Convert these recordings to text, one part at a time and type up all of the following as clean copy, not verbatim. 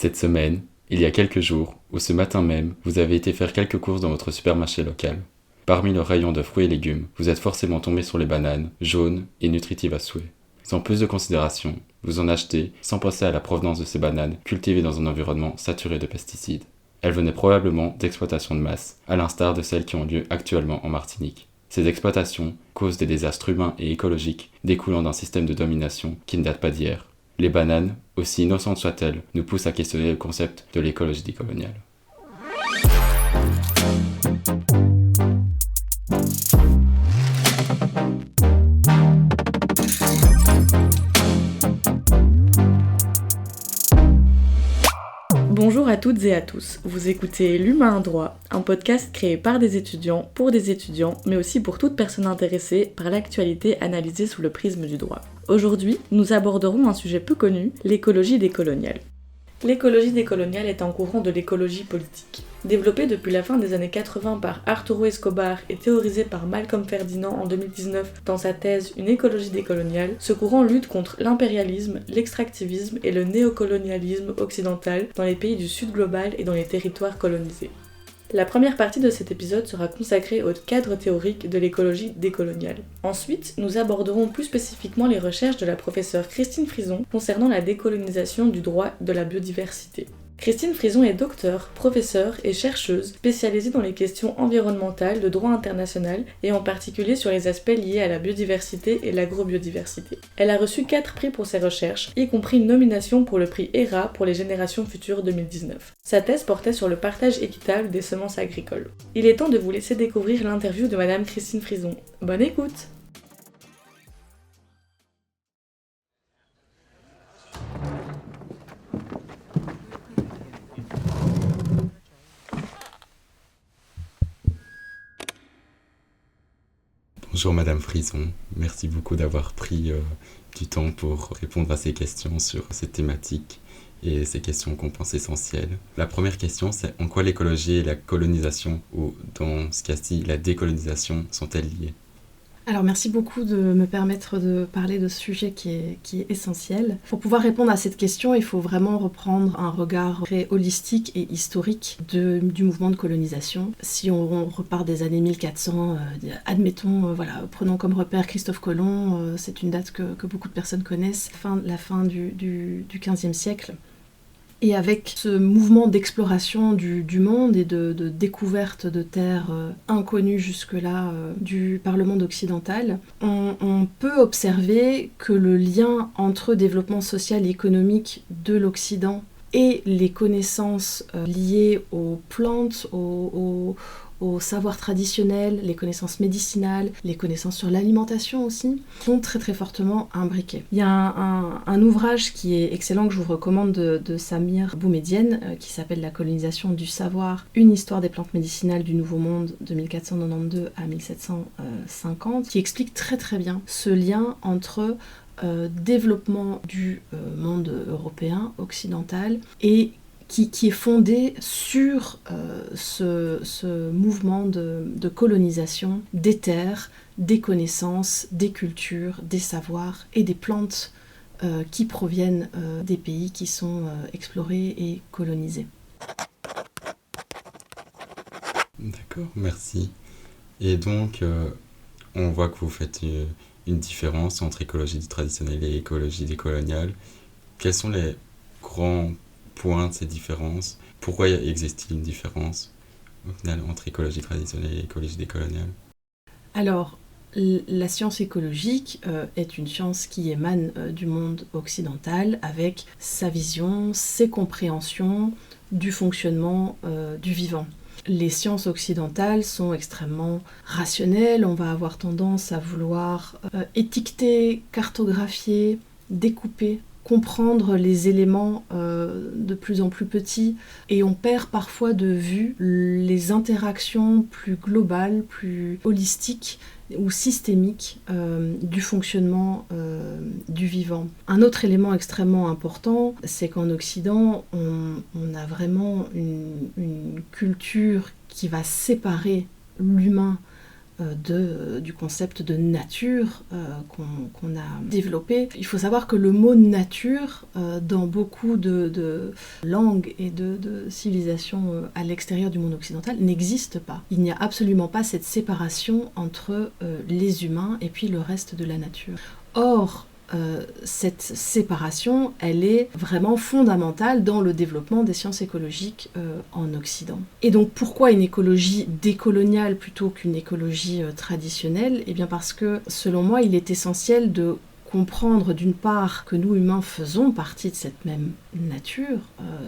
Cette semaine, il y a quelques jours, ou ce matin même, vous avez été faire quelques courses dans votre supermarché local. Parmi le rayon de fruits et légumes, vous êtes forcément tombé sur les bananes, jaunes et nutritives à souhait. Sans plus de considération, vous en achetez sans penser à la provenance de ces bananes cultivées dans un environnement saturé de pesticides. Elles venaient probablement d'exploitations de masse, à l'instar de celles qui ont lieu actuellement en Martinique. Ces exploitations causent des désastres humains et écologiques découlant d'un système de domination qui ne date pas d'hier. Les bananes, aussi innocentes soient-elles, nous poussent à questionner le concept de l'écologie décoloniale. Bonjour à toutes et à tous, vous écoutez L'Humain en droit, un podcast créé par des étudiants, pour des étudiants, mais aussi pour toute personne intéressée par l'actualité analysée sous le prisme du droit. Aujourd'hui, nous aborderons un sujet peu connu, l'écologie décoloniale. L'écologie décoloniale est un courant de l'écologie politique. Développé depuis la fin des années 80 par Arturo Escobar et théorisé par Malcolm Ferdinand en 2019 dans sa thèse Une écologie décoloniale, ce courant lutte contre l'impérialisme, l'extractivisme et le néocolonialisme occidental dans les pays du Sud global et dans les territoires colonisés. La première partie de cet épisode sera consacrée au cadre théorique de l'écologie décoloniale. Ensuite, nous aborderons plus spécifiquement les recherches de la professeure Christine Frison concernant la décolonisation du droit de la biodiversité. Christine Frison est docteure, professeure et chercheuse spécialisée dans les questions environnementales de droit international et en particulier sur les aspects liés à la biodiversité et l'agrobiodiversité. Elle a reçu 4 prix pour ses recherches, y compris une nomination pour le prix ERA pour les générations futures 2019. Sa thèse portait sur le partage équitable des semences agricoles. Il est temps de vous laisser découvrir l'interview de Madame Christine Frison. Bonne écoute! Bonjour Madame Frison, merci beaucoup d'avoir pris du temps pour répondre à ces questions sur cette thématique et ces questions qu'on pense essentielles. La première question, c'est en quoi l'écologie et la colonisation, ou dans ce cas-ci la décolonisation, sont-elles liées ? Alors merci beaucoup de me permettre de parler de ce sujet qui est essentiel. Pour pouvoir répondre à cette question, il faut vraiment reprendre un regard très holistique et historique du mouvement de colonisation. Si on repart des années 1400, admettons, prenons comme repère Christophe Colomb, c'est une date que beaucoup de personnes connaissent, la fin du XVe siècle. Et avec ce mouvement d'exploration du monde et de découverte de terres inconnues jusque-là par le monde occidental, on peut observer que le lien entre développement social et économique de l'Occident et les connaissances liées aux plantes, aux savoirs traditionnels, les connaissances médicinales, les connaissances sur l'alimentation aussi, sont très très fortement imbriquées. Il y a un ouvrage qui est excellent que je vous recommande de Samir Boumedienne qui s'appelle La colonisation du savoir, une histoire des plantes médicinales du Nouveau Monde de 1492 à 1750, qui explique très très bien ce lien entre développement du monde européen, occidental, et qui est fondé sur ce mouvement de colonisation des terres, des connaissances, des cultures, des savoirs et des plantes qui proviennent des pays qui sont explorés et colonisés. D'accord, merci. Et donc, on voit que vous faites une différence entre écologie traditionnelle et écologie décoloniale. Quels sont les grands points de ces différences? Pourquoi existe-t-il une différence au final entre écologie traditionnelle et écologie décoloniale? Alors, la science écologique est une science qui émane du monde occidental avec sa vision, ses compréhensions du fonctionnement du vivant. Les sciences occidentales sont extrêmement rationnelles, on va avoir tendance à vouloir étiqueter, cartographier, découper, comprendre les éléments de plus en plus petits, et on perd parfois de vue les interactions plus globales, plus holistiques ou systémiques du fonctionnement du vivant. Un autre élément extrêmement important, c'est qu'en Occident, on a vraiment une culture qui va séparer l'humain du concept de nature qu'on a développé. Il faut savoir que le mot nature, dans beaucoup de langues et de civilisations à l'extérieur du monde occidental, n'existe pas. Il n'y a absolument pas cette séparation entre les humains et puis le reste de la nature. Or, cette séparation, elle est vraiment fondamentale dans le développement des sciences écologiques en Occident. Et donc pourquoi une écologie décoloniale plutôt qu'une écologie traditionnelle ? Eh bien parce que, selon moi, il est essentiel de comprendre d'une part que nous humains faisons partie de cette même nature.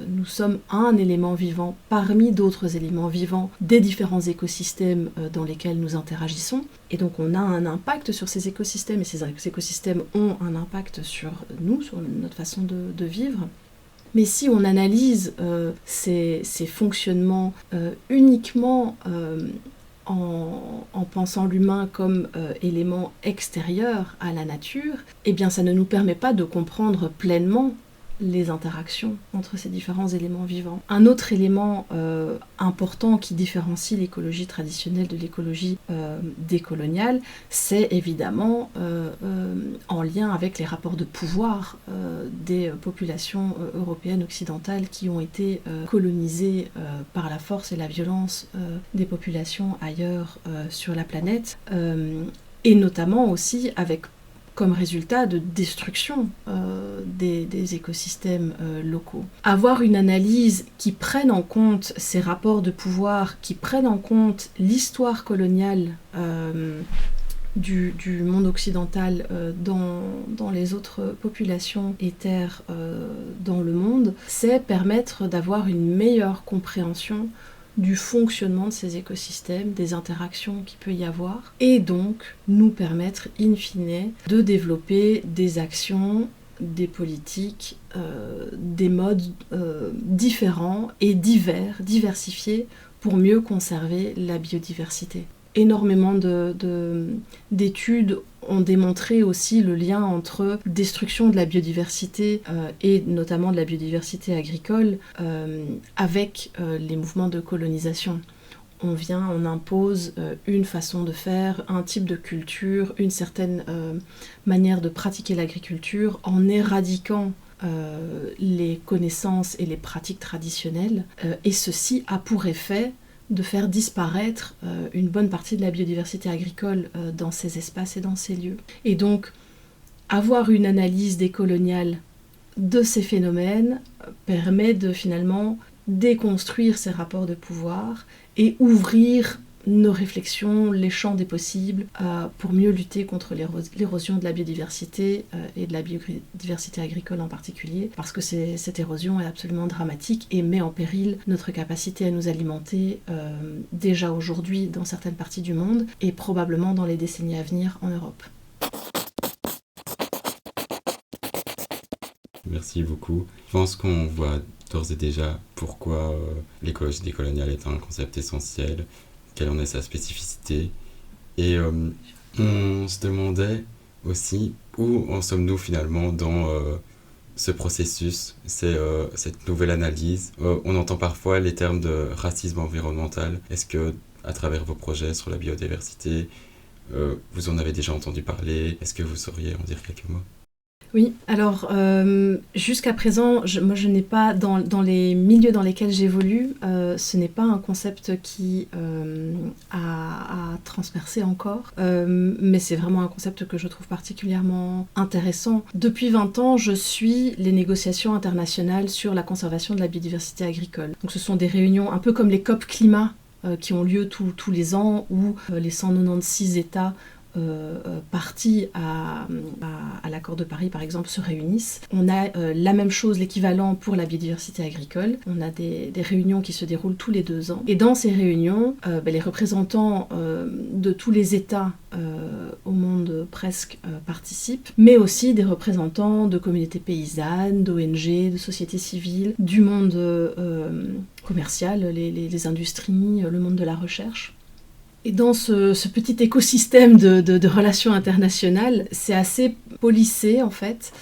Nous sommes un élément vivant parmi d'autres éléments vivants des différents écosystèmes dans lesquels nous interagissons. Et donc on a un impact sur ces écosystèmes et ces écosystèmes ont un impact sur nous, sur notre façon de vivre. Mais si on analyse ces fonctionnements uniquement en pensant l'humain comme élément extérieur à la nature, eh bien ça ne nous permet pas de comprendre pleinement les interactions entre ces différents éléments vivants. Un autre élément important qui différencie l'écologie traditionnelle de l'écologie décoloniale, c'est évidemment en lien avec les rapports de pouvoir des populations européennes occidentales qui ont été colonisées par la force et la violence des populations ailleurs sur la planète, et notamment aussi avec comme résultat de destruction des écosystèmes locaux. Avoir une analyse qui prenne en compte ces rapports de pouvoir, qui prenne en compte l'histoire coloniale du monde occidental dans les autres populations et terres dans le monde, c'est permettre d'avoir une meilleure compréhension du fonctionnement de ces écosystèmes, des interactions qu'il peut y avoir, et donc nous permettre, in fine, de développer des actions, des politiques, des modes différents et diversifiés pour mieux conserver la biodiversité. Énormément d'études ont démontré aussi le lien entre destruction de la biodiversité et notamment de la biodiversité agricole avec les mouvements de colonisation. On impose une façon de faire, un type de culture, une certaine manière de pratiquer l'agriculture en éradiquant les connaissances et les pratiques traditionnelles, et ceci a pour effet de faire disparaître une bonne partie de la biodiversité agricole dans ces espaces et dans ces lieux. Et donc, avoir une analyse décoloniale de ces phénomènes permet de finalement déconstruire ces rapports de pouvoir et ouvrir nos réflexions, les champs des possibles, pour mieux lutter contre l'érosion de la biodiversité et de la biodiversité agricole en particulier, parce que cette érosion est absolument dramatique et met en péril notre capacité à nous alimenter déjà aujourd'hui dans certaines parties du monde et probablement dans les décennies à venir en Europe. Merci beaucoup. Je pense qu'on voit d'ores et déjà pourquoi l'écologie décoloniale est un concept essentiel, quelle en est sa spécificité. Et on se demandait aussi où en sommes-nous finalement dans ce processus, cette nouvelle analyse. On entend parfois les termes de racisme environnemental. Est-ce que, à travers vos projets sur la biodiversité, vous en avez déjà entendu parler ? Est-ce que vous sauriez en dire quelques mots ? Oui, alors jusqu'à présent, je n'ai pas, dans les milieux dans lesquels j'évolue, ce n'est pas un concept qui a transpercé encore, mais c'est vraiment un concept que je trouve particulièrement intéressant. Depuis 20 ans, je suis les négociations internationales sur la conservation de la biodiversité agricole. Donc ce sont des réunions un peu comme les COP climat qui ont lieu tous les ans, où les 196 États parties à l'accord de Paris par exemple se réunissent. On a la même chose, l'équivalent pour la biodiversité agricole. On a des réunions qui se déroulent tous les 2 ans. Et dans ces réunions, les représentants de tous les États au monde presque participent, mais aussi des représentants de communautés paysannes, d'ONG, de sociétés civiles, du monde commercial, les industries, le monde de la recherche. Et dans ce petit écosystème de relations internationales, c'est assez policé en fait.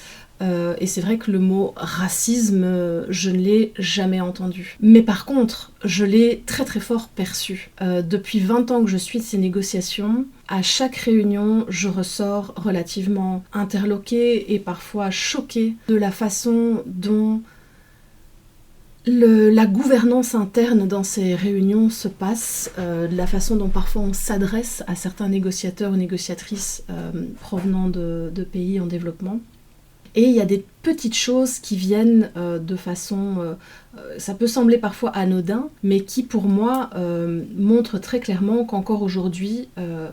et c'est vrai que le mot racisme, je ne l'ai jamais entendu. Mais par contre, je l'ai très très fort perçu. Depuis 20 ans que je suis de ces négociations, à chaque réunion, je ressors relativement interloquée et parfois choquée de la façon dont la gouvernance interne dans ces réunions se passe, de la façon dont parfois on s'adresse à certains négociateurs ou négociatrices provenant de pays en développement. Et il y a des petites choses qui viennent de façon... ça peut sembler parfois anodin, mais qui pour moi montrent très clairement qu'encore aujourd'hui,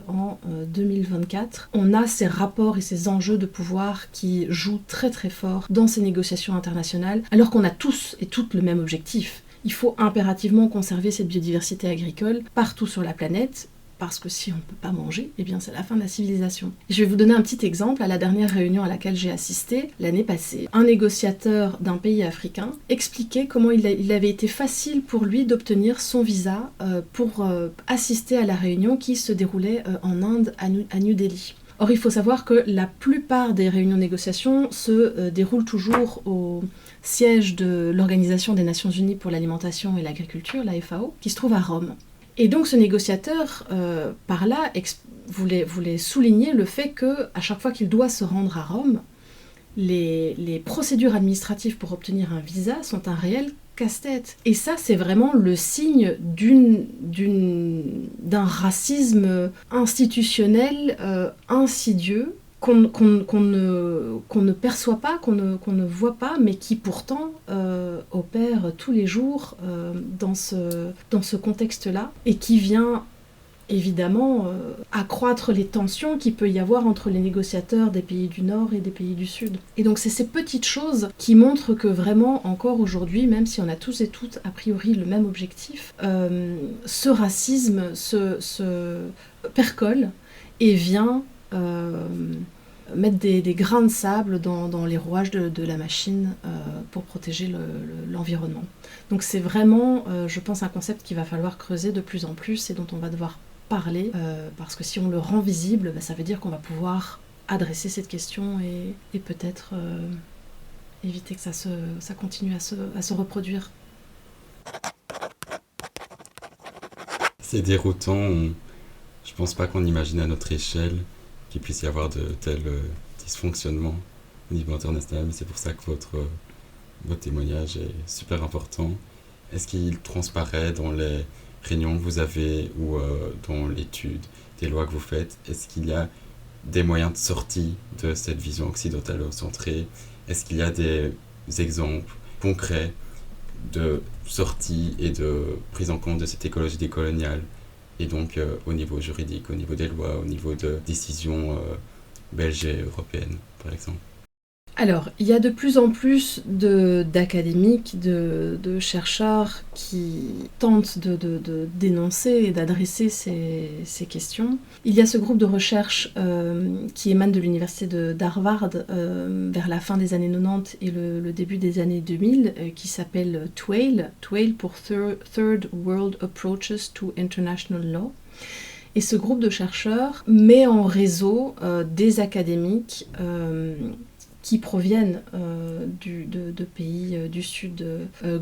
en 2024, on a ces rapports et ces enjeux de pouvoir qui jouent très très fort dans ces négociations internationales, alors qu'on a tous et toutes le même objectif. Il faut impérativement conserver cette biodiversité agricole partout sur la planète, parce que si on ne peut pas manger, eh bien c'est la fin de la civilisation. Je vais vous donner un petit exemple. À la dernière réunion à laquelle j'ai assisté l'année passée, un négociateur d'un pays africain expliquait comment il avait été facile pour lui d'obtenir son visa pour assister à la réunion qui se déroulait en Inde, à New Delhi. Or, il faut savoir que la plupart des réunions de négociation se déroulent toujours au siège de l'Organisation des Nations Unies pour l'alimentation et l'agriculture, la FAO, qui se trouve à Rome. Et donc ce négociateur, par là, voulait souligner le fait qu'à chaque fois qu'il doit se rendre à Rome, les procédures administratives pour obtenir un visa sont un réel casse-tête. Et ça, c'est vraiment le signe d'un racisme institutionnel insidieux, qu'on ne perçoit pas, qu'on ne voit pas, mais qui pourtant opère tous les jours dans ce contexte-là, et qui vient évidemment accroître les tensions qu'il peut y avoir entre les négociateurs des pays du Nord et des pays du Sud. Et donc c'est ces petites choses qui montrent que vraiment, encore aujourd'hui, même si on a tous et toutes a priori le même objectif, ce racisme se percole et vient mettre des grains de sable dans les rouages de la machine pour protéger l'environnement. Donc c'est vraiment, je pense, un concept qu'il va falloir creuser de plus en plus et dont on va devoir parler, parce que si on le rend visible, ça veut dire qu'on va pouvoir adresser cette question et peut-être éviter que ça continue à se reproduire. C'est déroutant. Je pense pas qu'on imagine à notre échelle qu'il puisse y avoir de tels dysfonctionnements au niveau international, mais c'est pour ça que votre témoignage est super important. Est-ce qu'il transparaît dans les réunions que vous avez ou dans l'étude des lois que vous faites? Est-ce qu'il y a des moyens de sortie de cette vision occidentalo-centrée? Est-ce qu'il y a des exemples concrets de sortie et de prise en compte de cette écologie décoloniale? Et donc au niveau juridique, au niveau des lois, au niveau de décisions belges et européennes, par exemple. Alors, il y a de plus en plus d'académiques, de chercheurs qui tentent de dénoncer et d'adresser ces questions. Il y a ce groupe de recherche qui émane de l'université d'Harvard vers la fin des années 90 et le début des années 2000, qui s'appelle TWAIL pour Third World Approaches to International Law. Et ce groupe de chercheurs met en réseau des académiques qui proviennent de pays du Sud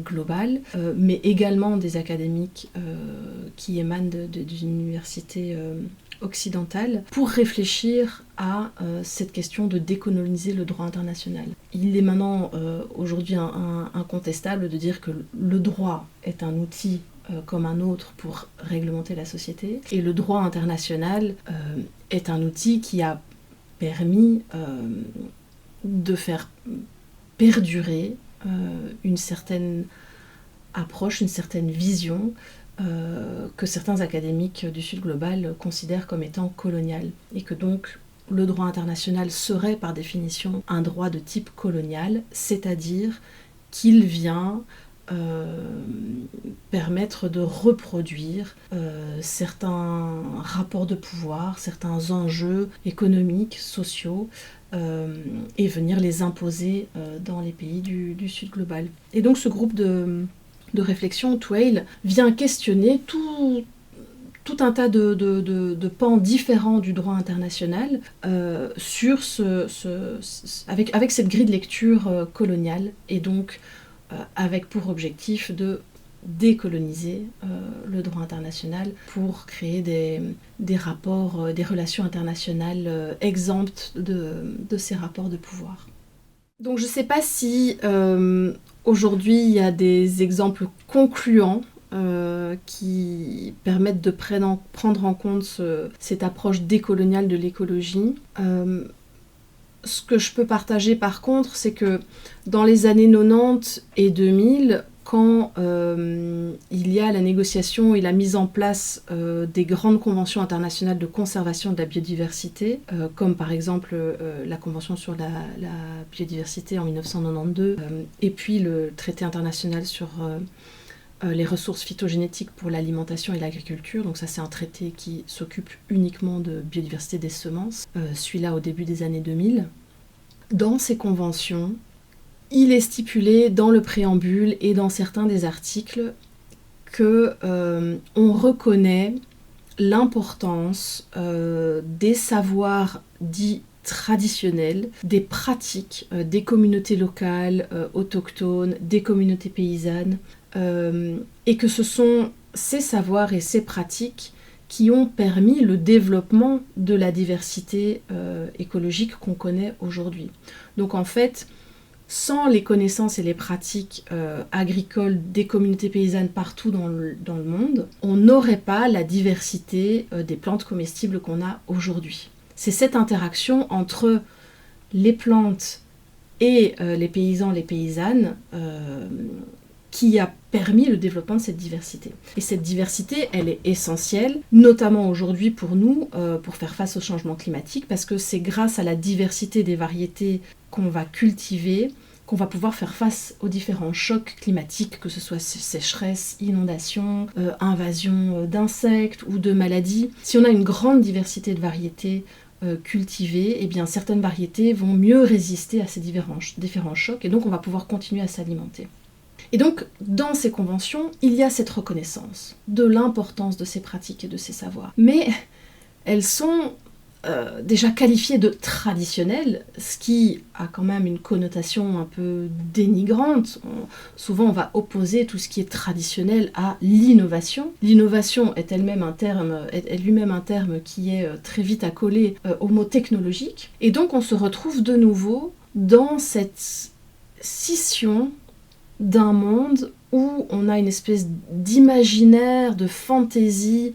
global, mais également des académiques qui émanent d'une université occidentale, pour réfléchir à cette question de décoloniser le droit international. Il est maintenant aujourd'hui incontestable de dire que le droit est un outil comme un autre pour réglementer la société, et le droit international est un outil qui a permis de faire perdurer une certaine approche, une certaine vision que certains académiques du Sud global considèrent comme étant coloniale, et que donc le droit international serait par définition un droit de type colonial, c'est-à-dire qu'il vient permettre de reproduire certains rapports de pouvoir, certains enjeux économiques, sociaux, et venir les imposer dans les pays du Sud global. Et donc ce groupe de réflexion, TWAIL, vient questionner tout un tas de pans différents du droit international sur avec cette grille de lecture coloniale, et donc avec pour objectif de décoloniser le droit international pour créer des rapports, des relations internationales exemptes de ces rapports de pouvoir. Donc je ne sais pas si aujourd'hui il y a des exemples concluants qui permettent de prendre en compte cette approche décoloniale de l'écologie. Ce que je peux partager par contre, c'est que dans les années 90 et 2000, quand il y a la négociation et la mise en place des grandes conventions internationales de conservation de la biodiversité, comme par exemple la Convention sur la biodiversité en 1992, et puis le traité international sur les ressources phytogénétiques pour l'alimentation et l'agriculture, donc ça c'est un traité qui s'occupe uniquement de biodiversité des semences, celui-là au début des années 2000. Dans ces conventions, il est stipulé dans le préambule et dans certains des articles que on reconnaît l'importance des savoirs dits traditionnels, des pratiques des communautés locales, autochtones, des communautés paysannes, et que ce sont ces savoirs et ces pratiques qui ont permis le développement de la diversité écologique qu'on connaît aujourd'hui. Donc en fait, sans les connaissances et les pratiques agricoles des communautés paysannes partout dans le monde, on n'aurait pas la diversité des plantes comestibles qu'on a aujourd'hui. C'est cette interaction entre les plantes et les paysans, les paysannes, qui a permis le développement de cette diversité. Et cette diversité, elle est essentielle, notamment aujourd'hui pour nous, pour faire face au changement climatique, parce que c'est grâce à la diversité des variétés qu'on va cultiver, qu'on va pouvoir faire face aux différents chocs climatiques, que ce soit sécheresse, inondation, invasion d'insectes ou de maladies. Si on a une grande diversité de variétés cultivées, eh bien certaines variétés vont mieux résister à ces différents chocs, et donc on va pouvoir continuer à s'alimenter. Et donc, dans ces conventions, il y a cette reconnaissance de l'importance de ces pratiques et de ces savoirs. Mais elles sont déjà qualifiées de traditionnelles, ce qui a quand même une connotation un peu dénigrante. Souvent, on va opposer tout ce qui est traditionnel à l'innovation. L'innovation est lui-même un terme qui est très vite accolé au mot technologique. Et donc, on se retrouve de nouveau dans cette scission d'un monde où on a une espèce d'imaginaire, de fantaisie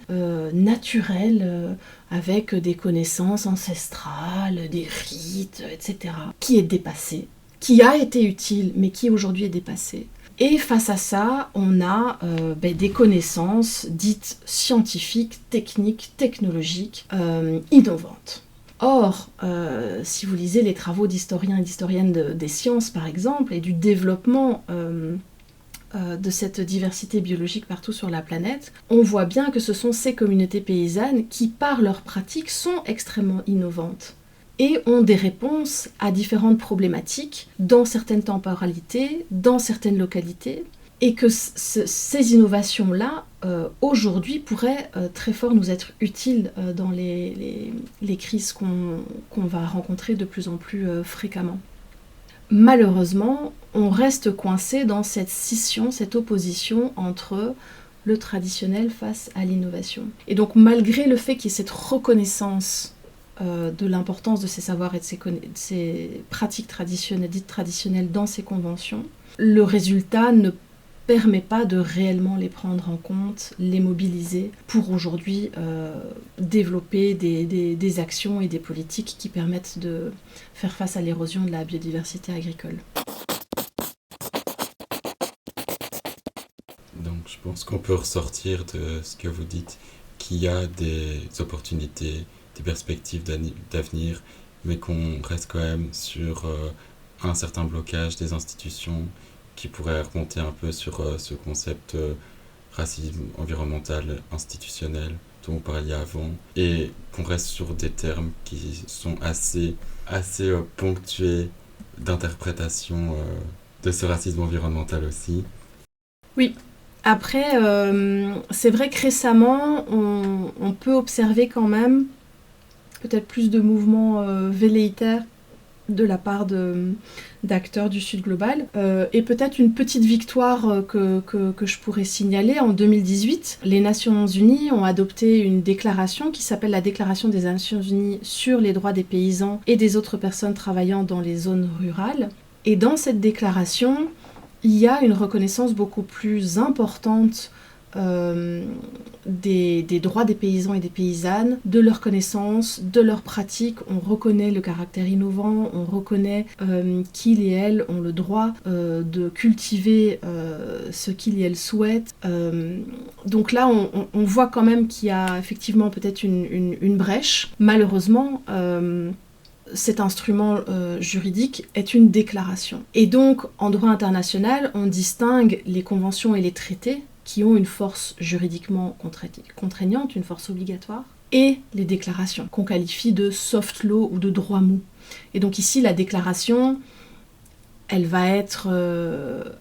naturelle, avec des connaissances ancestrales, des rites, etc., qui est dépassé, qui a été utile, mais qui aujourd'hui est dépassé. Et face à ça, on a des connaissances dites scientifiques, techniques, technologiques, innovantes. Or, si vous lisez les travaux d'historiens et d'historiennes des sciences, par exemple, et du développement de cette diversité biologique partout sur la planète, on voit bien que ce sont ces communautés paysannes qui, par leurs pratiques, sont extrêmement innovantes et ont des réponses à différentes problématiques dans certaines temporalités, dans certaines localités, et que ces innovations-là, aujourd'hui, pourraient très fort nous être utiles dans les crises qu'on va rencontrer de plus en plus fréquemment. Malheureusement, on reste coincé dans cette scission, cette opposition entre le traditionnel face à l'innovation. Et donc, malgré le fait qu'il y ait cette reconnaissance de l'importance de ces savoirs et de ces pratiques traditionnelles, dites traditionnelles dans ces conventions, le résultat ne permet pas de réellement les prendre en compte, les mobiliser pour aujourd'hui développer des actions et des politiques qui permettent de faire face à l'érosion de la biodiversité agricole. Donc je pense qu'on peut ressortir de ce que vous dites, qu'il y a des opportunités, des perspectives d'avenir, mais qu'on reste quand même sur un certain blocage des institutions qui pourrait remonter un peu sur ce concept racisme environnemental institutionnel dont vous parliez avant, et qu'on reste sur des termes qui sont assez ponctués d'interprétation de ce racisme environnemental aussi. Oui, Après, c'est vrai que récemment, on peut observer quand même peut-être plus de mouvements velléitaires de la part d'acteurs du Sud global. Et peut-être une petite victoire que je pourrais signaler. En 2018, les Nations Unies ont adopté une déclaration qui s'appelle la Déclaration des Nations Unies sur les droits des paysans et des autres personnes travaillant dans les zones rurales. Et dans cette déclaration, il y a une reconnaissance beaucoup plus importante des droits des paysans et des paysannes, de leurs connaissances, de leurs pratiques. On reconnaît le caractère innovant, on reconnaît qu'ils et elles ont le droit de cultiver ce qu'ils et elles souhaitent. Donc là, on voit quand même qu'il y a effectivement peut-être une brèche. Malheureusement, cet instrument juridique est une déclaration. Et donc, en droit international, on distingue les conventions et les traités qui ont une force juridiquement contraignante, une force obligatoire, et les déclarations, qu'on qualifie de soft law ou de droit mou. Et donc ici, la déclaration, elle va être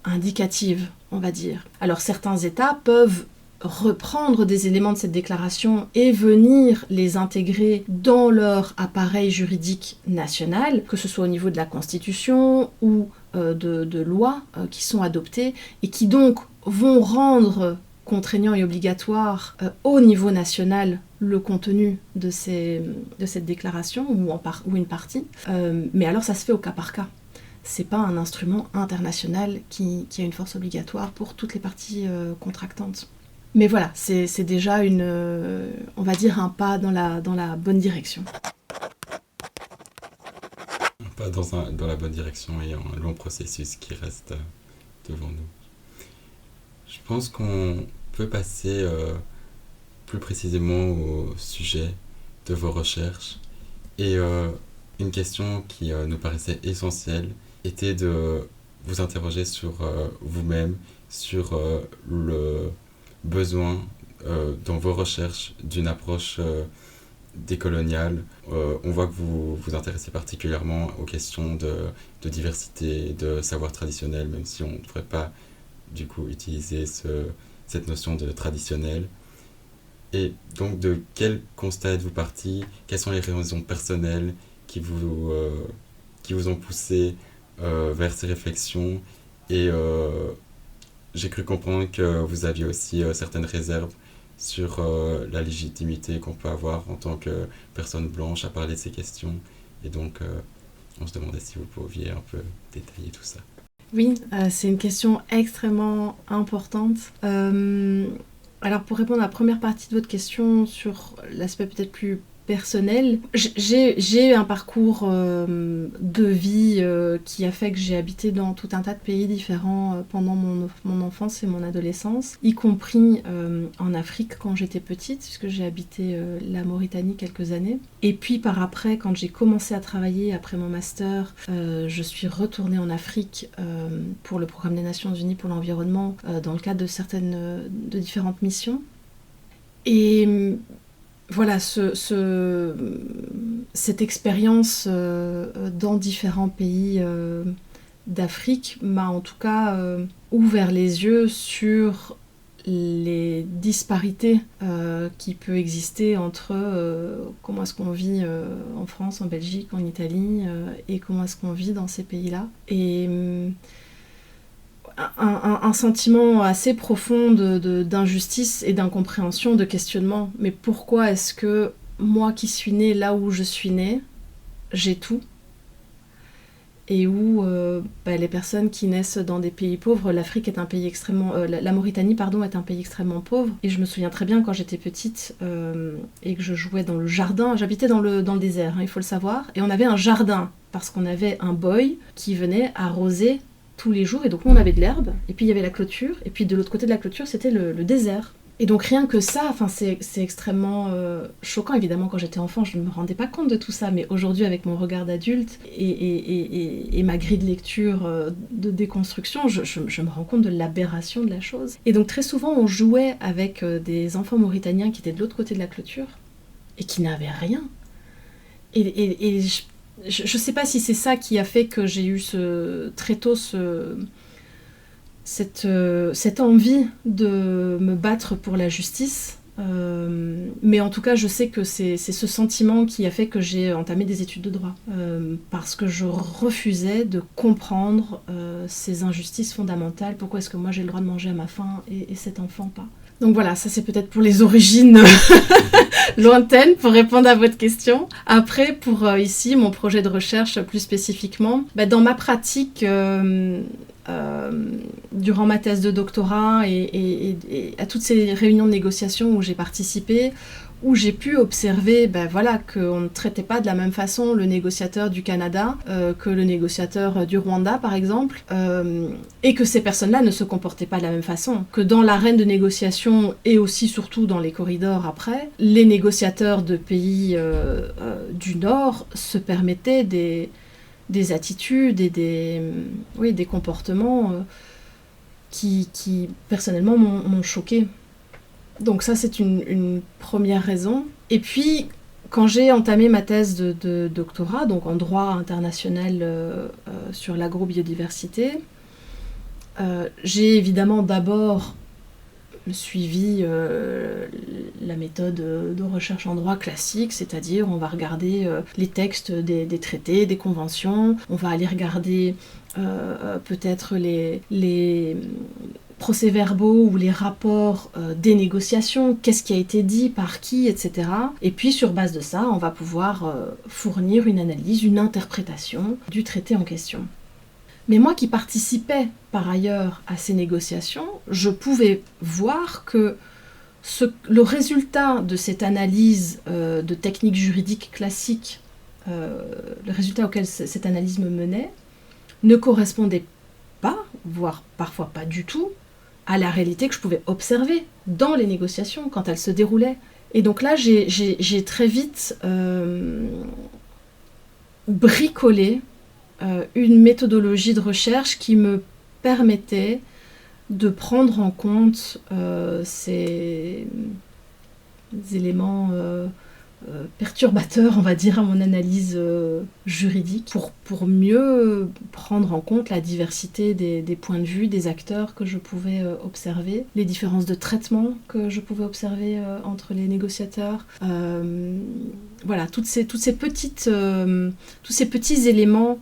indicative, on va dire. Alors certains États peuvent reprendre des éléments de cette déclaration et venir les intégrer dans leur appareil juridique national, que ce soit au niveau de la Constitution ou de lois qui sont adoptées et qui donc vont rendre contraignant et obligatoire au niveau national le contenu de cette déclaration ou une partie. Mais alors ça se fait au cas par cas. C'est pas un instrument international qui a une force obligatoire pour toutes les parties contractantes. Mais voilà, c'est déjà on va dire un pas dans la bonne direction. Un pas dans la bonne direction et un long processus qui reste devant nous. Je pense qu'on peut passer plus précisément au sujet de vos recherches. Et une question qui nous paraissait essentielle était de vous interroger sur vous-même, sur le besoin dans vos recherches d'une approche décoloniale. On voit que vous vous intéressez particulièrement aux questions de diversité, de savoir traditionnel, même si on ne devrait pas du coup utiliser cette notion de traditionnel. Et donc de quel constat êtes-vous parti? Quelles sont les raisons personnelles qui vous ont poussé vers ces réflexions? Et j'ai cru comprendre que vous aviez aussi certaines réserves sur la légitimité qu'on peut avoir en tant que personne blanche à parler de ces questions. Et donc on se demandait si vous pouviez un peu détailler tout ça. Oui, c'est une question extrêmement importante. Alors pour répondre à la première partie de votre question sur l'aspect peut-être plus personnel, j'ai un parcours de vie qui a fait que j'ai habité dans tout un tas de pays différents pendant mon enfance et mon adolescence, y compris en Afrique quand j'étais petite, puisque j'ai habité la Mauritanie quelques années. Et puis par après, quand j'ai commencé à travailler après mon master, je suis retournée en Afrique pour le programme des Nations Unies pour l'environnement dans le cadre de différentes missions. Et voilà, cette expérience dans différents pays d'Afrique m'a en tout cas ouvert les yeux sur les disparités qui peuvent exister entre comment est-ce qu'on vit en France, en Belgique, en Italie et comment est-ce qu'on vit dans ces pays-là. Et un sentiment assez profond d'injustice et d'incompréhension, de questionnement. Mais pourquoi est-ce que moi qui suis née là où je suis née, j'ai tout, et où les personnes qui naissent dans des pays pauvres, l'Afrique est un pays extrêmement... la Mauritanie, pardon, est un pays extrêmement pauvre. Et je me souviens très bien quand j'étais petite et que je jouais dans le jardin. J'habitais dans le désert, il faut le savoir. Et on avait un jardin, parce qu'on avait un boy qui venait arroser tous les jours, et donc nous on avait de l'herbe, et puis il y avait la clôture, et puis de l'autre côté de la clôture c'était le désert. Et donc rien que ça, c'est extrêmement choquant. Évidemment quand j'étais enfant je ne me rendais pas compte de tout ça, mais aujourd'hui avec mon regard d'adulte et ma grille de lecture de déconstruction, je me rends compte de l'aberration de la chose. Et donc très souvent on jouait avec des enfants mauritaniens qui étaient de l'autre côté de la clôture, et qui n'avaient rien. Et je sais pas si c'est ça qui a fait que j'ai eu très tôt cette envie de me battre pour la justice. Mais en tout cas, je sais que c'est ce sentiment qui a fait que j'ai entamé des études de droit. Parce que je refusais de comprendre ces injustices fondamentales. Pourquoi est-ce que moi j'ai le droit de manger à ma faim et cet enfant pas ? Donc voilà, ça c'est peut-être pour les origines lointaines pour répondre à votre question. Après, pour ici, mon projet de recherche plus spécifiquement, dans ma pratique... durant ma thèse de doctorat et à toutes ces réunions de négociation où j'ai participé, où j'ai pu observer qu'on ne traitait pas de la même façon le négociateur du Canada que le négociateur du Rwanda, par exemple, et que ces personnes-là ne se comportaient pas de la même façon, que dans l'arène de négociation et aussi surtout dans les corridors après, les négociateurs de pays du Nord se permettaient des attitudes et des comportements qui personnellement m'ont choquée. Donc ça, c'est une première raison. Et puis, quand j'ai entamé ma thèse de doctorat, donc en droit international sur l'agrobiodiversité, j'ai évidemment d'abord suivi la méthode de recherche en droit classique, c'est-à-dire on va regarder les textes des traités, des conventions, on va aller regarder peut-être les procès-verbaux ou les rapports des négociations, qu'est-ce qui a été dit, par qui, etc. Et puis sur base de ça, on va pouvoir fournir une analyse, une interprétation du traité en question. Mais moi qui participais par ailleurs à ces négociations, je pouvais voir que le résultat de cette analyse de techniques juridiques classiques, le résultat auquel cette analyse me menait, ne correspondait pas, voire parfois pas du tout, à la réalité que je pouvais observer dans les négociations quand elles se déroulaient. Et donc là, j'ai très vite bricolé une méthodologie de recherche qui me permettait de prendre en compte ces éléments perturbateurs, on va dire, à mon analyse juridique, pour mieux prendre en compte la diversité des points de vue des acteurs que je pouvais observer, les différences de traitement que je pouvais observer entre les négociateurs. Voilà, tous ces petits éléments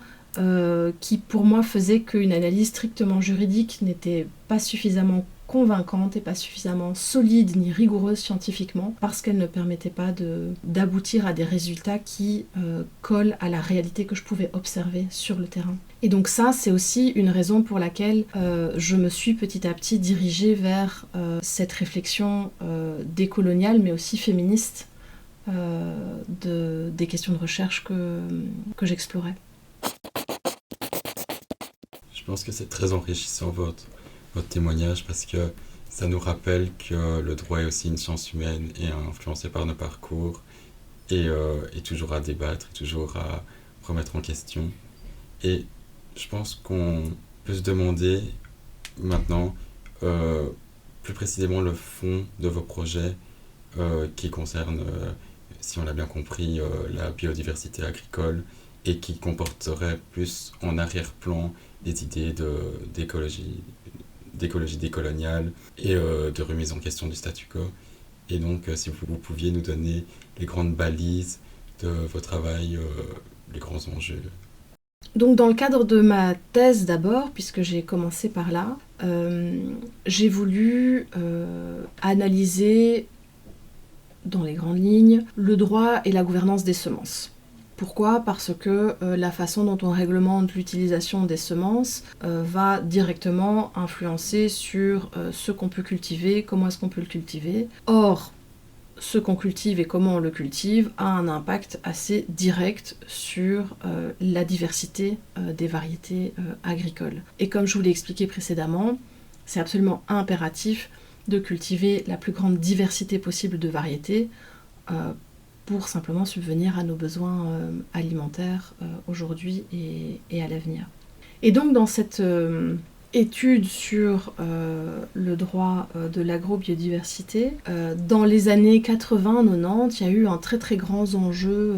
qui pour moi faisait qu'une analyse strictement juridique n'était pas suffisamment convaincante et pas suffisamment solide ni rigoureuse scientifiquement, parce qu'elle ne permettait pas d'aboutir à des résultats qui collent à la réalité que je pouvais observer sur le terrain. Et donc ça, c'est aussi une raison pour laquelle je me suis petit à petit dirigée vers cette réflexion décoloniale mais aussi féministe des questions de recherche que j'explorais. Je pense que c'est très enrichissant votre témoignage, parce que ça nous rappelle que le droit est aussi une science humaine et influencé par nos parcours et toujours à débattre, et toujours à remettre en question. Et je pense qu'on peut se demander maintenant plus précisément le fond de vos projets qui concerne, si on l'a bien compris, la biodiversité agricole, et qui comporterait plus en arrière-plan des idées d'écologie décoloniale et de remise en question du statu quo. Et donc, si vous pouviez nous donner les grandes balises de vos travail, les grands enjeux. Donc, dans le cadre de ma thèse d'abord, puisque j'ai commencé par là, j'ai voulu analyser, dans les grandes lignes, le droit et la gouvernance des semences. Pourquoi ? Parce que la façon dont on réglemente l'utilisation des semences va directement influencer sur ce qu'on peut cultiver, comment est-ce qu'on peut le cultiver. Or, ce qu'on cultive et comment on le cultive a un impact assez direct sur la diversité des variétés agricoles. Et comme je vous l'ai expliqué précédemment, c'est absolument impératif de cultiver la plus grande diversité possible de variétés pour simplement subvenir à nos besoins alimentaires aujourd'hui et à l'avenir. Et donc dans cette étude sur le droit de l'agrobiodiversité, dans les années 80-90, il y a eu un très très grand enjeu,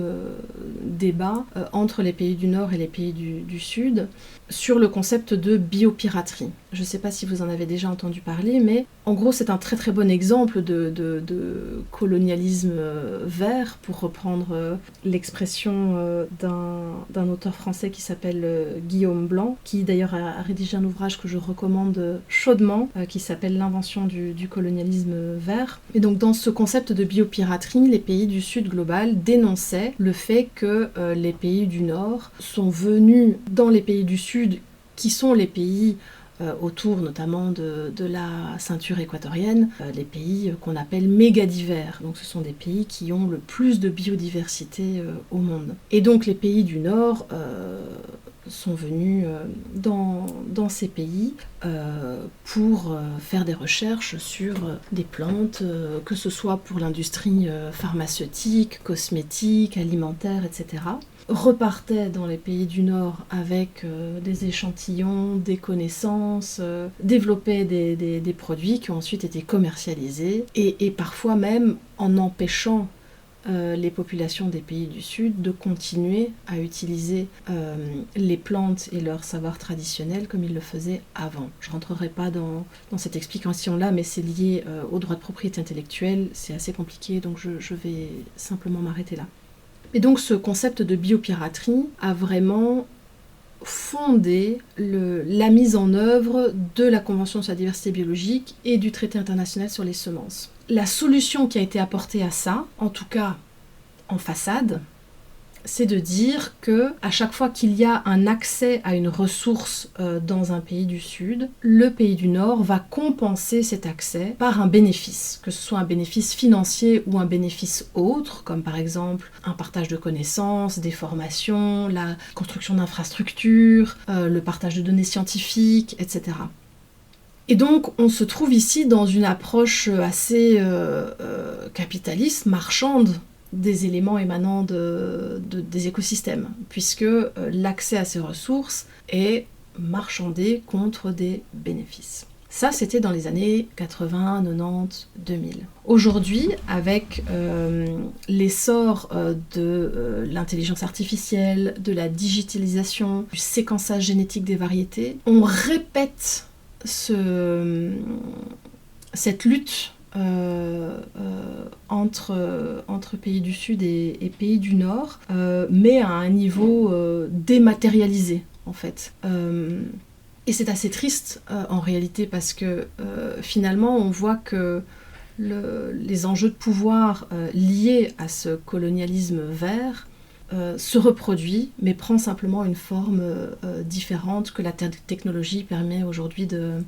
débat entre les pays du Nord et les pays du Sud sur le concept de biopiraterie. Je ne sais pas si vous en avez déjà entendu parler, mais en gros, c'est un très très bon exemple de colonialisme vert, pour reprendre l'expression d'un auteur français qui s'appelle Guillaume Blanc, qui d'ailleurs a rédigé un ouvrage que je recommande chaudement, qui s'appelle L'invention du colonialisme vert. Et donc dans ce concept de biopiraterie, les pays du Sud global dénonçaient le fait que les pays du Nord sont venus dans les pays du Sud, qui sont les pays autour notamment de la ceinture équatorienne, les pays qu'on appelle méga-divers. Donc ce sont des pays qui ont le plus de biodiversité au monde. Et donc les pays du Nord sont venus dans ces pays pour faire des recherches sur des plantes, que ce soit pour l'industrie pharmaceutique, cosmétique, alimentaire, etc. Repartaient dans les pays du Nord avec des échantillons, des connaissances, développaient des produits qui ont ensuite été commercialisés et parfois même en empêchant les populations des pays du Sud de continuer à utiliser les plantes et leurs savoirs traditionnels comme ils le faisaient avant. Je ne rentrerai pas dans cette explication-là, mais c'est lié au droit de propriété intellectuelle, c'est assez compliqué, donc je vais simplement m'arrêter là. Et donc ce concept de biopiraterie a vraiment fondé la mise en œuvre de la Convention sur la diversité biologique et du traité international sur les semences. La solution qui a été apportée à ça, en tout cas en façade, c'est de dire que à chaque fois qu'il y a un accès à une ressource dans un pays du Sud, le pays du Nord va compenser cet accès par un bénéfice, que ce soit un bénéfice financier ou un bénéfice autre, comme par exemple un partage de connaissances, des formations, la construction d'infrastructures, le partage de données scientifiques, etc. Et donc on se trouve ici dans une approche assez capitaliste, marchande, des éléments émanant des écosystèmes, puisque l'accès à ces ressources est marchandé contre des bénéfices. Ça, c'était dans les années 80, 90, 2000. Aujourd'hui, avec l'essor de l'intelligence artificielle, de la digitalisation, du séquençage génétique des variétés, on répète cette lutte entre pays du Sud et pays du Nord, mais à un niveau dématérialisé en fait. Et c'est assez triste en réalité parce que finalement on voit que les enjeux de pouvoir liés à ce colonialisme vert se reproduit, mais prend simplement une forme différente que la technologie permet aujourd'hui de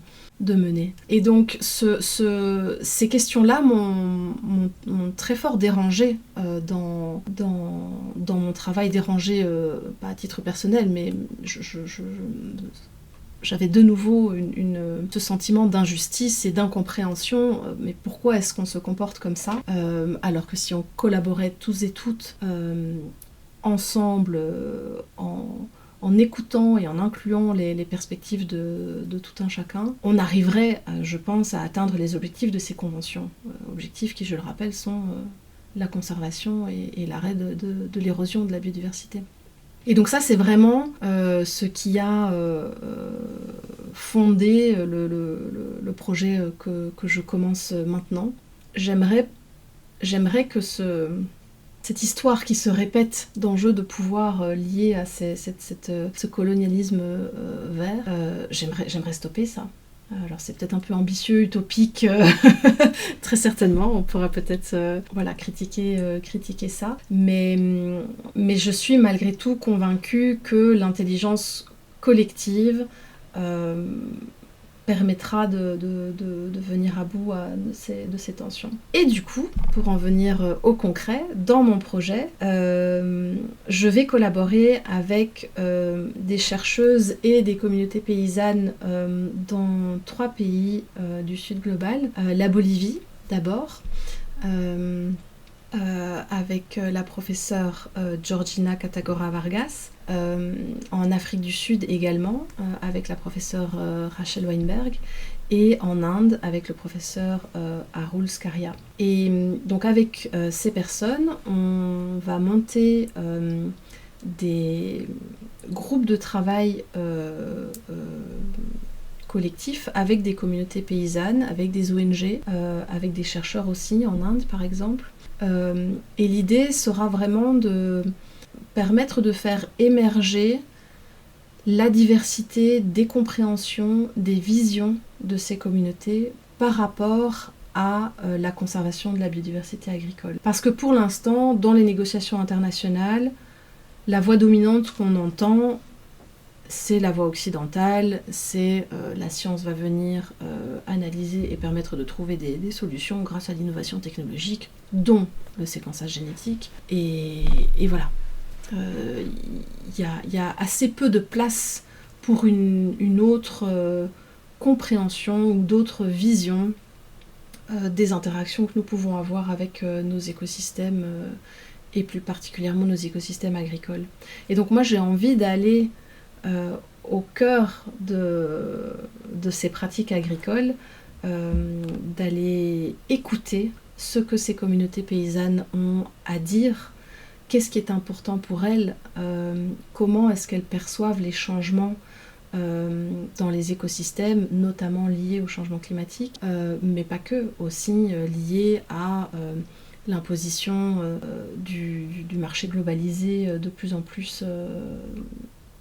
mener. Et donc ces questions-là m'ont très fort dérangée dans mon travail, dérangée pas à titre personnel, mais j'avais de nouveau ce sentiment d'injustice et d'incompréhension. Mais pourquoi est-ce qu'on se comporte comme ça alors que si on collaborait tous et toutes ensemble en écoutant et en incluant les perspectives de tout un chacun, on arriverait, je pense, à atteindre les objectifs de ces conventions. Objectifs qui, je le rappelle, sont la conservation et l'arrêt de l'érosion de la biodiversité. Et donc ça, c'est vraiment ce qui a fondé le projet que je commence maintenant. J'aimerais que cette histoire qui se répète d'enjeux de pouvoir liés à ce colonialisme vert, j'aimerais stopper ça. Alors c'est peut-être un peu ambitieux, utopique, très certainement, on pourra peut-être critiquer ça, mais je suis malgré tout convaincue que l'intelligence collective permettra de venir à bout de ces tensions. Et du coup, pour en venir au concret, dans mon projet, je vais collaborer avec des chercheuses et des communautés paysannes dans 3 pays du Sud global. La Bolivie, d'abord, avec la professeure Georgina Catagora Vargas, en Afrique du Sud également, avec la professeure Rachel Weinberg, et en Inde avec le professeur Arul Skaria. Et donc avec ces personnes, on va monter des groupes de travail collectif avec des communautés paysannes, avec des ONG, avec des chercheurs aussi en Inde par exemple. Et l'idée sera vraiment de permettre de faire émerger la diversité des compréhensions, des visions de ces communautés par rapport à la conservation de la biodiversité agricole. Parce que pour l'instant, dans les négociations internationales, la voix dominante qu'on entend, c'est la voie occidentale, c'est la science va venir analyser et permettre de trouver des solutions grâce à l'innovation technologique, dont le séquençage génétique. Et voilà. Y a assez peu de place pour une autre compréhension ou d'autres visions des interactions que nous pouvons avoir avec nos écosystèmes et plus particulièrement nos écosystèmes agricoles. Et donc moi j'ai envie d'aller au cœur de ces pratiques agricoles, d'aller écouter ce que ces communautés paysannes ont à dire, qu'est-ce qui est important pour elles, comment est-ce qu'elles perçoivent les changements dans les écosystèmes, notamment liés au changement climatique, mais pas que, aussi liés à l'imposition du marché globalisé de plus en plus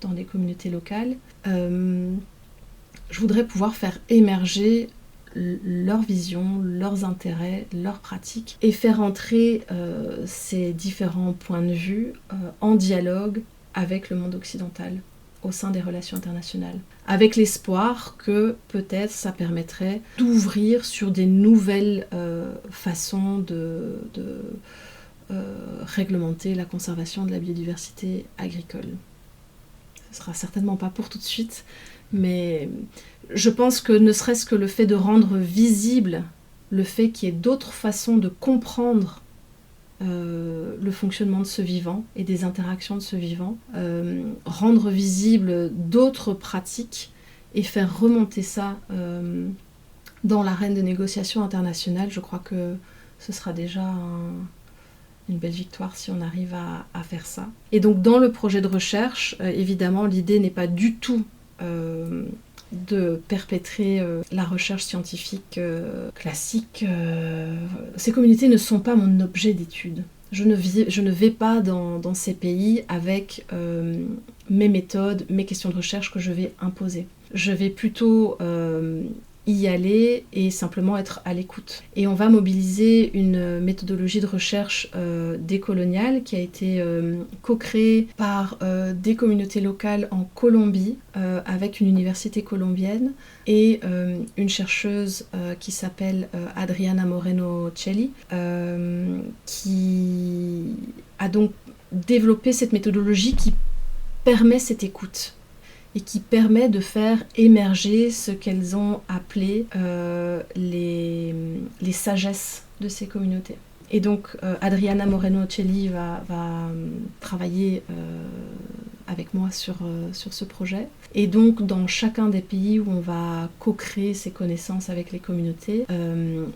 dans les communautés locales. Je voudrais pouvoir faire émerger leurs visions, leurs intérêts, leurs pratiques et faire entrer ces différents points de vue en dialogue avec le monde occidental au sein des relations internationales, avec l'espoir que peut-être ça permettrait d'ouvrir sur des nouvelles façons de réglementer la conservation de la biodiversité agricole. Ce sera certainement pas pour tout de suite, mais je pense que ne serait-ce que le fait de rendre visible le fait qu'il y ait d'autres façons de comprendre le fonctionnement de ce vivant et des interactions de ce vivant, rendre visible d'autres pratiques et faire remonter ça dans l'arène de négociation internationale, je crois que ce sera déjà une belle victoire si on arrive à faire ça. Et donc dans le projet de recherche, évidemment, l'idée n'est pas du tout de perpétrer la recherche scientifique classique. Ces communautés ne sont pas mon objet d'étude. Je ne vais pas dans ces pays avec mes méthodes, mes questions de recherche que je vais imposer. Je vais plutôt y aller et simplement être à l'écoute. Et on va mobiliser une méthodologie de recherche décoloniale qui a été co-créée par des communautés locales en Colombie avec une université colombienne et une chercheuse qui s'appelle Adriana Moreno Celli qui a donc développé cette méthodologie qui permet cette écoute et qui permet de faire émerger ce qu'elles ont appelé les sagesses de ces communautés. Et donc Adriana Moreno Celli va travailler avec moi sur ce projet. Et donc dans chacun des pays où on va co-créer ces connaissances avec les communautés,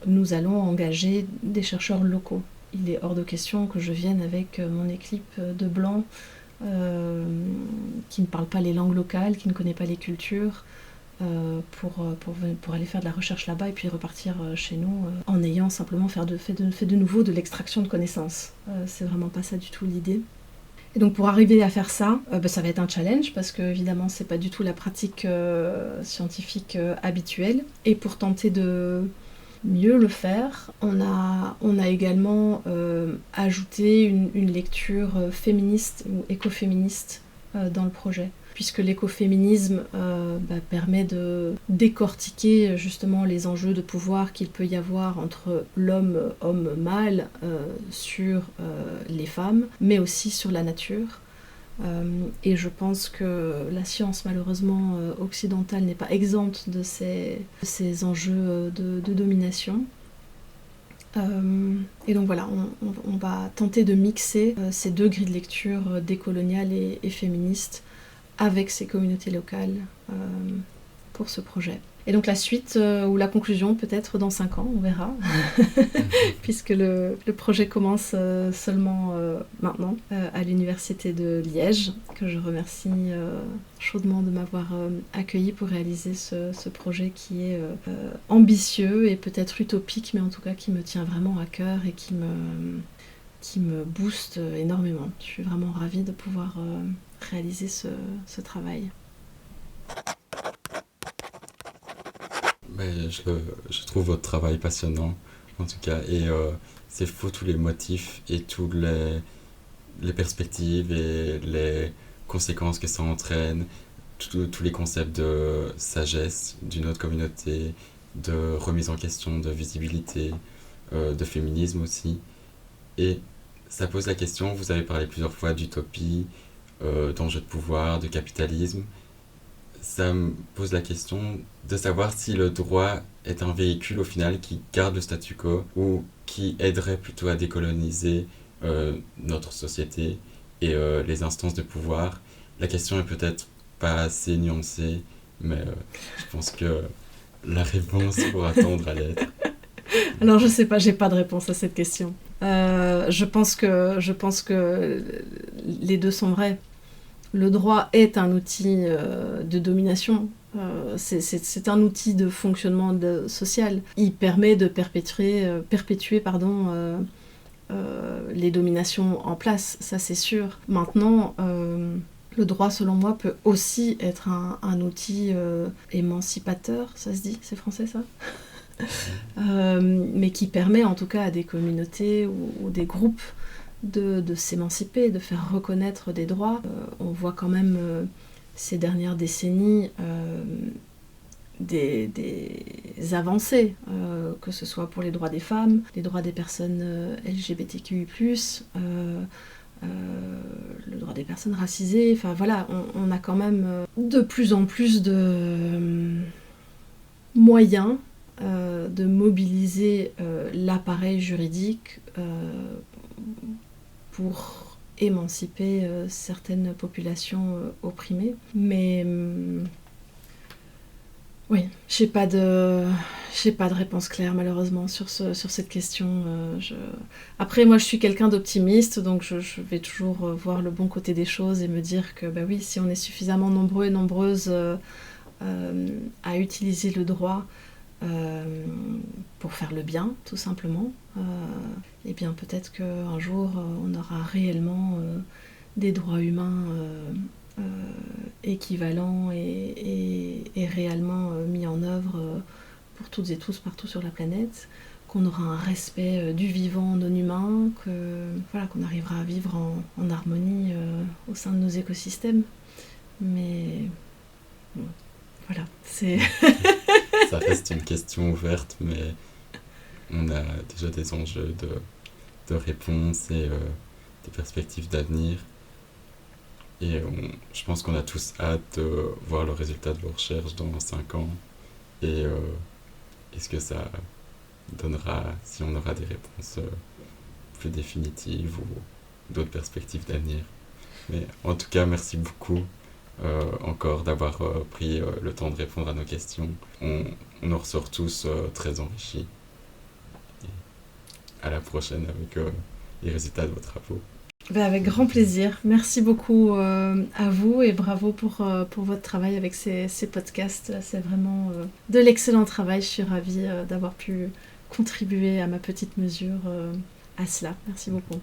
nous allons engager des chercheurs locaux. Il est hors de question que je vienne avec mon équipe de blancs qui ne parle pas les langues locales, qui ne connaît pas les cultures, pour aller faire de la recherche là-bas et puis repartir chez nous en ayant simplement fait de nouveau de l'extraction de connaissances. C'est vraiment pas ça du tout l'idée. Et donc pour arriver à faire ça, ça va être un challenge parce que évidemment c'est pas du tout la pratique scientifique habituelle. Et pour tenter de mieux le faire, on a également ajouté une lecture féministe ou écoféministe dans le projet, puisque l'écoféminisme permet de décortiquer justement les enjeux de pouvoir qu'il peut y avoir entre homme-mâle sur les femmes, mais aussi sur la nature. Et je pense que la science malheureusement occidentale n'est pas exempte de ces enjeux de domination. Et donc voilà, on va tenter de mixer ces deux grilles de lecture décoloniales et féministes avec ces communautés locales pour ce projet. Et donc la suite ou la conclusion peut-être dans 5 ans, on verra, puisque le projet commence seulement maintenant à l'université de Liège, que je remercie chaudement de m'avoir accueilli pour réaliser ce projet qui est ambitieux et peut-être utopique, mais en tout cas qui me tient vraiment à cœur et qui me booste énormément. Je suis vraiment ravie de pouvoir réaliser ce travail. Mais je trouve votre travail passionnant, en tout cas, et c'est fou tous les motifs et toutes les perspectives et les conséquences que ça entraîne, tous les concepts de sagesse d'une autre communauté, de remise en question, de visibilité, de féminisme aussi. Et ça pose la question, vous avez parlé plusieurs fois d'utopie, d'enjeux de pouvoir, de capitalisme. Ça me pose la question de savoir si le droit est un véhicule au final qui garde le statu quo ou qui aiderait plutôt à décoloniser notre société et les instances de pouvoir. La question est peut-être pas assez nuancée, mais je pense que la réponse pour attendre à l'être. Alors je sais pas, j'ai pas de réponse à cette question. Je pense que les deux sont vrais. Le droit est un outil de domination, c'est un outil de fonctionnement social. Il permet de perpétuer les dominations en place, ça c'est sûr. Maintenant, le droit, selon moi, peut aussi être un outil émancipateur, ça se dit, c'est français ça mais qui permet en tout cas à des communautés ou des groupes de s'émanciper, de faire reconnaître des droits. On voit quand même ces dernières décennies des avancées, que ce soit pour les droits des femmes, les droits des personnes LGBTQI+, le droit des personnes racisées, enfin voilà, on a quand même de plus en plus de moyens de mobiliser l'appareil juridique pour émanciper certaines populations opprimées. Mais oui, j'ai pas de réponse claire malheureusement sur cette question. Après, moi je suis quelqu'un d'optimiste, donc je vais toujours voir le bon côté des choses et me dire que bah oui, si on est suffisamment nombreux et nombreuses à utiliser le droit pour faire le bien, tout simplement, et bien peut-être qu'un jour on aura réellement des droits humains équivalents et réellement mis en œuvre pour toutes et tous partout sur la planète, qu'on aura un respect du vivant non humain, qu'on arrivera à vivre en harmonie au sein de nos écosystèmes. Mais bon, voilà, c'est... Ça reste une question ouverte, mais on a déjà des enjeux de réponse et des perspectives d'avenir. Et je pense qu'on a tous hâte de voir le résultat de vos recherches dans 5 ans. Et est-ce que ça donnera, si on aura des réponses plus définitives ou d'autres perspectives d'avenir. Mais en tout cas, merci beaucoup. Encore d'avoir pris le temps de répondre à nos questions. On en ressort tous très enrichis. Et à la prochaine avec les résultats de vos travaux. Avec grand plaisir. Merci beaucoup à vous et bravo pour votre travail avec ces podcasts. C'est vraiment de l'excellent travail. Je suis ravie d'avoir pu contribuer à ma petite mesure à cela. Merci beaucoup.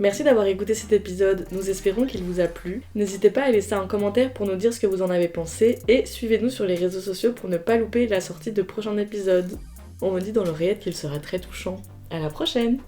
Merci d'avoir écouté cet épisode, nous espérons qu'il vous a plu. N'hésitez pas à laisser un commentaire pour nous dire ce que vous en avez pensé et suivez-nous sur les réseaux sociaux pour ne pas louper la sortie de prochains épisodes. On me dit dans l'oreillette qu'il sera très touchant. À la prochaine!